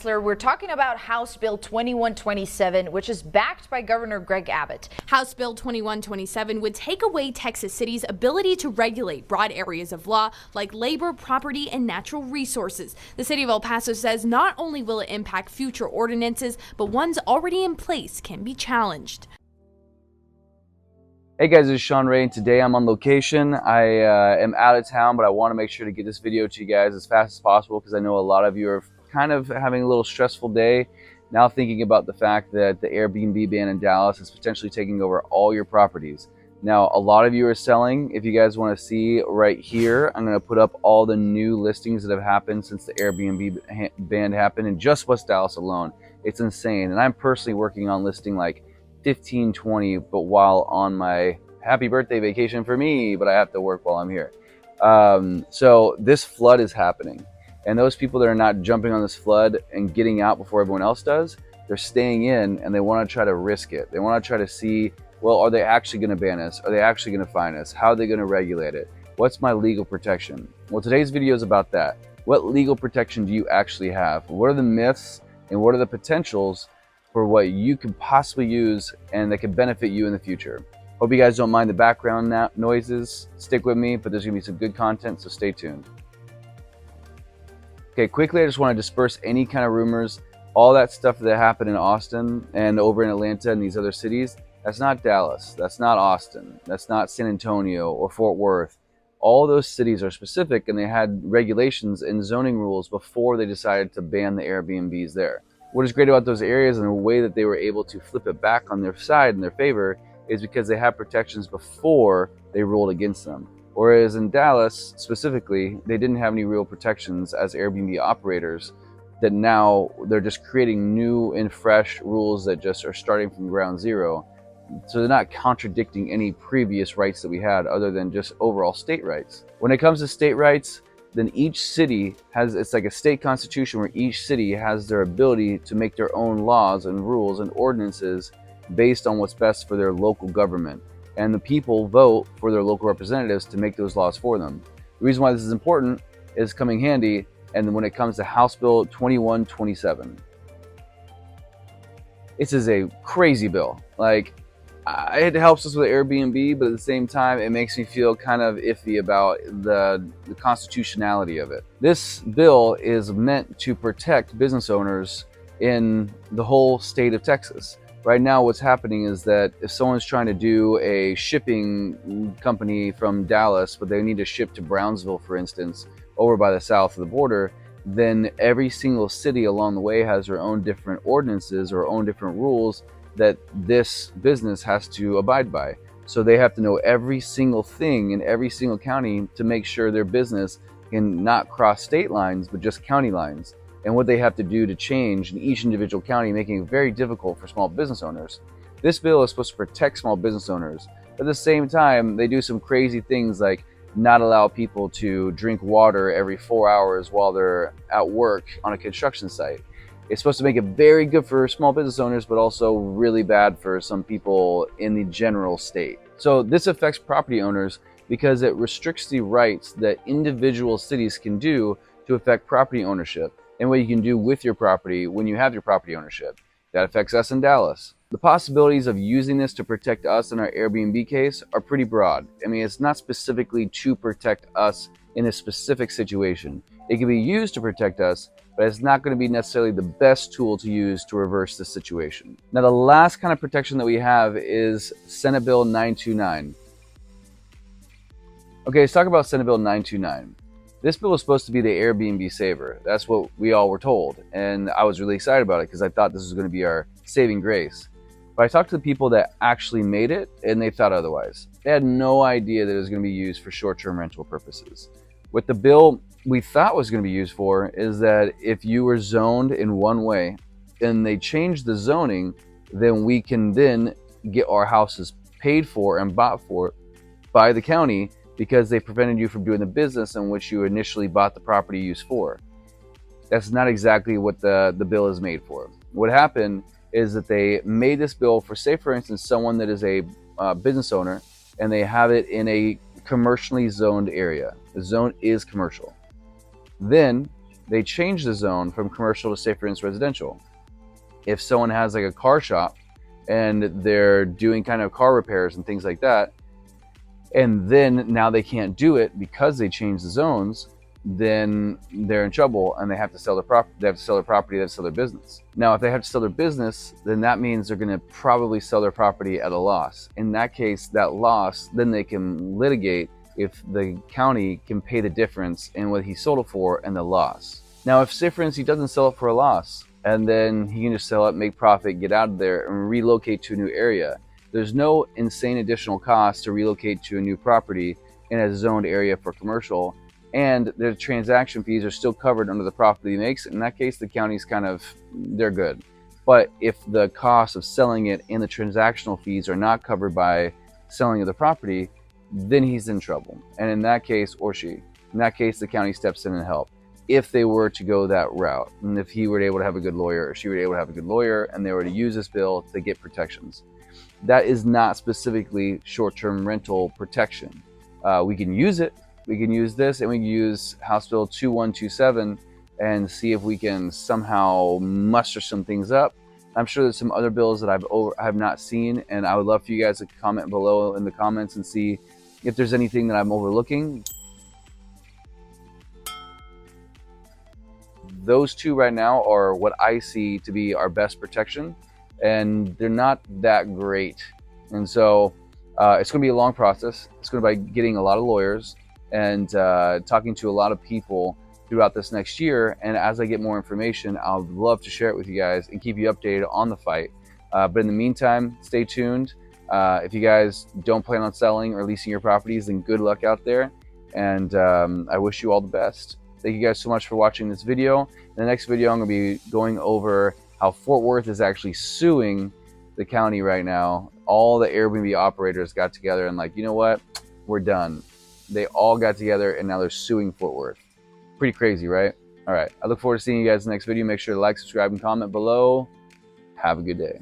We're talking about House Bill 2127, which is backed by Governor Greg Abbott. House Bill 2127 would take away Texas City's ability to regulate broad areas of law like labor, property, and natural resources. The city of El Paso says not only will it impact future ordinances, but ones already in place can be challenged. Hey guys, this is Sean Ray, and today I'm on location. I am out of town, but I want to make sure to get this video to you guys as fast as possible because I know a lot of you are kind of having a little stressful day now, thinking about the fact that the Airbnb ban in Dallas is potentially taking over all your properties. Now, a lot of you are selling. If you guys want to see right here, I'm going to put up all the new listings that have happened since the Airbnb ban happened in just West Dallas alone. It's insane. And I'm personally working on listing like 15, 20, but while on my happy birthday vacation for me, but I have to work while I'm here. So this flood is happening. And those people that are not jumping on this flood and getting out before everyone else does, they're staying in and they want to try to risk it. They want to try to see, well, are they actually going to ban us? Are they actually going to fine us? How are they going to regulate it? What's my legal protection? Well, today's video is about that. What legal protection do you actually have? What are the myths and what are the potentials for what you could possibly use and that could benefit you in the future? Hope you guys don't mind the background noises. Stick with me, but there's going to be some good content, so stay tuned. Okay, quickly, I just want to disperse any kind of rumors. All that stuff that happened in Austin and over in Atlanta and these other cities, that's not Dallas, that's not Austin, that's not San Antonio or Fort Worth. All those cities are specific and they had regulations and zoning rules before they decided to ban the Airbnbs there. What is great about those areas and the way that they were able to flip it back on their side in their favor is because they had protections before they ruled against them. Whereas in Dallas, specifically, they didn't have any real protections as Airbnb operators, that now they're just creating new and fresh rules that just are starting from ground zero. So they're not contradicting any previous rights that we had other than just overall state rights. When it comes to state rights, then each city has, it's like a state constitution where each city has their ability to make their own laws and rules and ordinances based on what's best for their local government. And the people vote for their local representatives to make those laws for them. The reason why this is important is coming handy, and when it comes to House Bill 2127. This is a crazy bill. Like, it helps us with Airbnb, but at the same time, it makes me feel kind of iffy about the constitutionality of it. This bill is meant to protect business owners in the whole state of Texas. Right now, what's happening is that if someone's trying to do a shipping company from Dallas, but they need to ship to Brownsville, for instance, over by the south of the border, then every single city along the way has their own different ordinances or own different rules that this business has to abide by. So they have to know every single thing in every single county to make sure their business can not cross state lines, but just county lines, and what they have to do to change in each individual county, making it very difficult for small business owners. This bill is supposed to protect small business owners. At the same time, they do some crazy things like not allow people to drink water every 4 hours while they're at work on a construction site. It's supposed to make it very good for small business owners, but also really bad for some people in the general state. So this affects property owners because it restricts the rights that individual cities can do to affect property ownership and what you can do with your property when you have your property ownership. That affects us in Dallas. The possibilities of using this to protect us in our Airbnb case are pretty broad. I mean, it's not specifically to protect us in a specific situation. It can be used to protect us, but it's not going to be necessarily the best tool to use to reverse the situation. Now, the last kind of protection that we have is Senate Bill 929. Okay, let's talk about Senate Bill 929. This bill was supposed to be the Airbnb saver. That's what we all were told. And I was really excited about it because I thought this was going to be our saving grace. But I talked to the people that actually made it and they thought otherwise. They had no idea that it was going to be used for short-term rental purposes. What the bill we thought was going to be used for is that if you were zoned in one way and they changed the zoning, then we can then get our houses paid for and bought for by the county because they prevented you from doing the business in which you initially bought the property used for. That's not exactly what the bill is made for. What happened is that they made this bill for, say for instance, someone that is a business owner and they have it in a commercially zoned area. The zone is commercial. Then they change the zone from commercial to, say for instance, residential. If someone has like a car shop and they're doing kind of car repairs and things like that, and then now they can't do it because they changed the zones, then they're in trouble and they have to sell their property. They have to sell their property. They have to sell their business. Now, if they have to sell their business, then that means they're going to probably sell their property at a loss. In that case, that loss, then they can litigate if the county can pay the difference in what he sold it for and the loss. Now, if, say for instance, he doesn't sell it for a loss and then he can just sell it, make profit, get out of there and relocate to a new area, there's no insane additional cost to relocate to a new property in a zoned area for commercial, and their transaction fees are still covered under the profit he makes. In that case, the county's they're good. But if the cost of selling it and the transactional fees are not covered by selling of the property, then he's in trouble. And in that case, or she, in that case, the county steps in and help. If they were to go that route, and if he were able to have a good lawyer, or she were able to have a good lawyer, and they were to use this bill to get protections. That is not specifically short-term rental protection. We can use it. We can use this, and we can use House Bill 2127 and see if we can somehow muster some things up. I'm sure there's some other bills that I have not seen, and I would love for you guys to comment below in the comments and see if there's anything that I'm overlooking. Those two right now are what I see to be our best protection, and they're not that great. And so it's going to be a long process. It's going to be getting a lot of lawyers and talking to a lot of people throughout this next year. And as I get more information, I'll love to share it with you guys and keep you updated on the fight. But in the meantime, stay tuned. If you guys don't plan on selling or leasing your properties, then good luck out there. And I wish you all the best. Thank you guys so much for watching this video. In the next video, I'm going to be going over how Fort Worth is actually suing the county right now. All the Airbnb operators got together and like, you know what? We're done. They all got together and now they're suing Fort Worth. Pretty crazy, right? All right. I look forward to seeing you guys in the next video. Make sure to like, subscribe, and comment below. Have a good day.